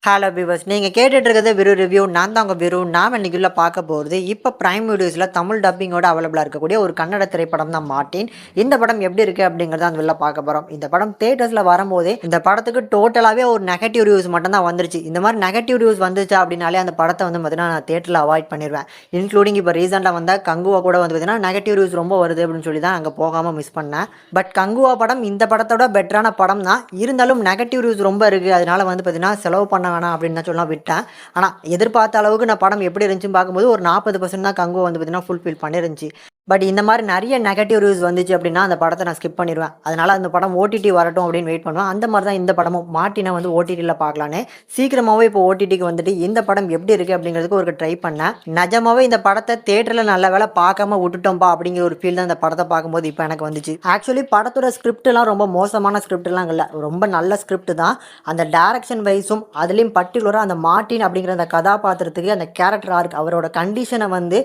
Hello viewers, நீங்க கேட்டுட்டு இருக்கிறது விரு ரிவ்யூ. நான் தான் உங்க விரு. நாம இன்னைக்குள்ள பார்க்க போறது இப்ப பிரைம் வீடியோஸ்ல தமிழ் டப்பிங்கோட அவைலபிளா இருக்கக்கூடிய ஒரு கன்னட திரைப்படம் தான் மார்ட்டின். இந்த படம் எப்படி இருக்கு அப்படிங்கறத அந்த வெளில பார்க்க போறோம். இந்த படம் தியேட்டர்ஸ்ல வரும்போதே இந்த படத்துக்கு டோட்டலாவே ஒரு நெகட்டிவ் ரிவ்யூஸ் மட்டும் தான் வந்துருச்சு. இந்த மாதிரி நெகட்டிவ் ரிவ்யூஸ் வந்துச்சு அப்படின்னாலே அந்த படத்தை வந்து பார்த்தீங்கன்னா நான் தியேட்டர்ல அவாய்ட் பண்ணிடுவேன். இன்க்ளூடிங் இப்போ ரீசெண்டாக வந்த கங்குவா கூட வந்து பார்த்தீங்கன்னா நெகட்டிவ் ரிவ்யூஸ் ரொம்ப வருது அப்படின்னு சொல்லி தான் அங்கே போகாம மிஸ் பண்ணேன். பட் கங்குவா படம் இந்த படத்தோட பெட்டரான படம் தான். இருந்தாலும் நெகட்டிவ் ரிவ்யூஸ் ரொம்ப இருக்கு. அதனால வந்து பார்த்தீங்கன்னா செலவு பண்ண வேணாம் அப்படின்னு தான் சொல்லலாம் விட்டேன். ஆனால் எதிர்பார்த்த அளவுக்கு நான் படம் எப்படி இருந்துச்சுன்னு பார்க்கும்போது ஒரு 40% தான் கங்கோ வந்து பார்த்தீங்கன்னா ஃபுல்ஃபில் பண்ணிருந்துச்சு. பட் இந்த மாதிரி நிறைய நெகட்டிவ் ரிவ்யூஸ் வந்துச்சு அப்படின்னா அந்த படத்தை நான் ஸ்கிப் பண்ணிடுவேன். அதனால அந்த படம் ஓடிடி வரட்டும் அப்படின்னு வெயிட் பண்ணுவேன். அந்த மாதிரி தான் இந்த படமும் மார்ட்டினை வந்து ஓடிடியில் பார்க்கலான்னு சீக்கிரமாகவே இப்போ ஓடிடிக்கு வந்துட்டு இந்த படம் எப்படி இருக்குது அப்படிங்கிறதுக்கு ஒரு ட்ரை பண்ணேன். நிஜமாவே இந்த படத்தை தேட்டரில் நல்ல வேலை பார்க்காம விட்டுட்டோம்பா அப்படிங்கிற ஒரு ஃபீல் தான் இந்த படத்தை பார்க்கும்போது இப்போ எனக்கு வந்துச்சு. ஆக்சுவலி படத்தோட ஸ்கிரிப்ட்லாம் ரொம்ப மோசமான ஸ்கிரிப்ட்லாம் இல்லை, ரொம்ப நல்ல ஸ்கிரிப்ட் தான். அந்த டைரக்ஷன் வைஸும் அதுலேயும் பர்டிகுலராக அந்த மார்ட்டின் அப்படிங்கிற அந்த கதாபாத்திரத்துக்கு அந்த கேரக்டர் ஆர்க் அவரோட கண்டிஷனை வந்து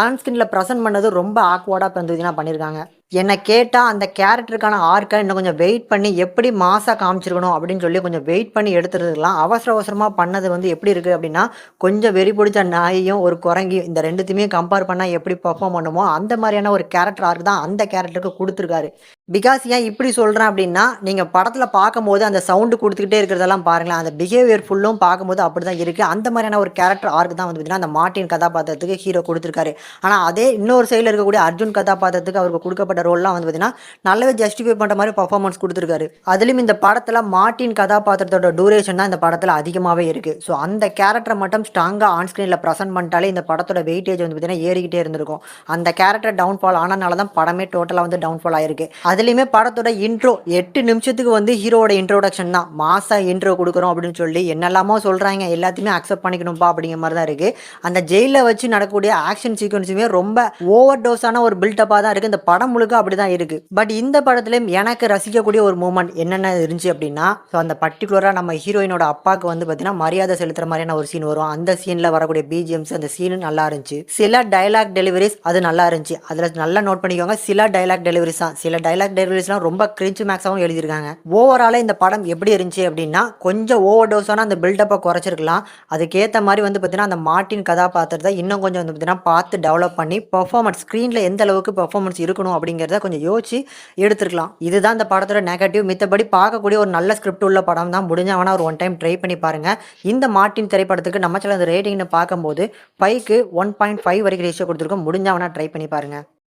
ஆன்ஸ்கிரீனில் ப்ரெசென்ட் பண்ணது ரொம்ப ஆக்வர்டாக இருந்ததுன்னா பண்ணியிருக்காங்க. என்னை கேட்டால் அந்த கேரக்டருக்கான ஆர்க்கை இன்னும் கொஞ்சம் வெயிட் பண்ணி எப்படி மாசாக காமிச்சிருக்கணும் அப்படின்னு சொல்லி கொஞ்சம் வெயிட் பண்ணி எடுத்துருக்கலாம். அவசர அவசரமாக பண்ணது வந்து எப்படி இருக்குது அப்படின்னா, கொஞ்சம் வெறி பிடிச்ச நாயையும் ஒரு குரங்கையும் இந்த ரெண்டுத்தையுமே கம்பேர் பண்ணால் எப்படி பர்ஃபார்ம் பண்ணுமோ அந்த மாதிரியான ஒரு கேரக்டர் ஆர்க் தான் அந்த கேரக்டருக்கு கொடுத்துருக்காரு. பிகாஸ் ஏன் இப்படி சொல்கிறேன் அப்படின்னா, நீங்கள் படத்தில் பார்க்கும்போது அந்த சவுண்டு கொடுத்துக்கிட்டே இருக்கிறதெல்லாம் பாருங்களேன், அந்த பிஹேவியர் ஃபுல்லும் பார்க்கும்போது அப்படி தான் இருக்குது. அந்த மாதிரியான ஒரு கேரக்டர் ஆர்க் தான் வந்து பார்த்தீங்கன்னா அந்த மார்ட்டின் கதாபாத்திரத்துக்கு ஹீரோ கொடுத்துருக்காரு. ஆனால் அதே இன்னொரு சைடில் இருக்கக்கூடிய அர்ஜுன் கதாபாத்திரத்துக்கு அவருக்கு கொடுக்கப்பட்ட ரோல்லாம் வந்து பார்த்தீங்கன்னா நல்லாவே ஜஸ்டிஃபை பண்ணுற மாதிரி பர்ஃபார்மன்ஸ் கொடுத்துருக்காரு. அதுலேயும் இந்த படத்தில் மார்ட்டின் கதாபாத்திரத்தோட டூரேஷன் தான் இந்த படத்தில் அதிகமாகவே இருக்குது. ஸோ அந்த கேரக்டரை மட்டும் ஸ்ட்ராங்காக ஆன் ஸ்க்ரீனில் ப்ரெசென்ட் பண்ணிட்டாலே இந்த படத்தோட வெயிட்டேஜ் வந்து பார்த்தீங்கன்னா ஏறிக்கிட்டே இருந்திருக்கும். அந்த கேரக்டர் டவுன்ஃபால் ஆனனால தான் படமே டோட்டலாக வந்து டவுன்ஃபால் ஆயிருக்கு. அதுலேயுமே படத்தோட இன்ட்ரோ 8 நிமிஷத்துக்கு வந்து ஹீரோட இன்ட்ரோடக்ஷன் தான். மாசா இன்ட்ரோ கொடுக்குறோம் அப்படின்னு சொல்லி என்னெல்லாமோ சொல்கிறாங்க, எல்லாத்தையுமே அக்செப்ட் பண்ணிக்கணும்ப்பா அப்படிங்கிற மாதிரி தான் இருக்குது. அந்த ஜெயிலில் வச்சு நடக்கக்கூடிய ஆக்ஷன் சீக்வன்ஸுமே ரொம்ப ஓவர் டோஸான ஒரு பில்டப்பாக தான் இருக்குது. இந்த படம் முழுக்க அப்படி தான் இருக்குது. பட் இந்த படத்துலையும் எனக்கு ரசிக்கக்கூடிய ஒரு மூமெண்ட் என்னென்ன இருந்துச்சு அப்படின்னா, ஸோ அந்த பர்டிகுலராக நம்ம ஹீரோயினோட அப்பாவுக்கு வந்து பார்த்தீங்கன்னா மரியாதை செலுத்துகிற மாதிரியான ஒரு சீன் வரும். அந்த சீனில் வரக்கூடிய பிஜிஎம்ஸ் அந்த சீனு நல்லா இருந்துச்சு. சில டைலாக் டெலிவரிஸ் அது நல்லா இருந்துச்சு. அதில் நல்லா நோட் பண்ணிக்கோங்க, சில டைலாக் டெலிவரிஸ் தான். சில டைலாக் டெலிவரிஸ்லாம் ரொம்ப கிரிஞ்ச் மேக்ஸாகவும் எழுதியிருக்காங்க. ஓவராலாக இந்த படம் எப்படி இருந்துச்சு அப்படின்னா, கொஞ்சம் ஓவர் டோஸான அந்த பில்டப்பை குறைச்சிருக்கலாம். அதுக்கேற்ற மாதிரி வந்து பார்த்தீங்கன்னா அந்த மார்ட்டின் கதாபாத்திரத்தை இன்னும் கொஞ்சம் வந்து பார்த்தீங்கன்னா பார்த்து டெவலப் பண்ணி பெர்ஃபார்மன்ஸ் ஸ்க்ரீனில் எந்த அளவுக்கு பெர்ஃபார்மன்ஸ் இருக்கணும் அப்படிங்கிறத கொஞ்சம் யோசிச்சு எடுத்துருக்கலாம். இதுதான் இந்த படத்தோட நெகட்டிவ். மித்தபடி பார்க்கக்கூடிய ஒரு நல்ல ஸ்கிரிப்ட் உள்ள படம் தான். முடிஞ்சவனா ஒரு ஒன் டைம் ட்ரை பண்ணி பாருங்க. இந்த மார்ட்டின் திரைப்படத்துக்கு நம்ம சேனல் ரேட்டிங்னு பார்க்கும்போது 5க்கு 1.5 வரைக்கும் ரேஷியோ கொடுத்துருக்கோம். முடிஞ்சவனா ட்ரை பண்ணி பாருங்க.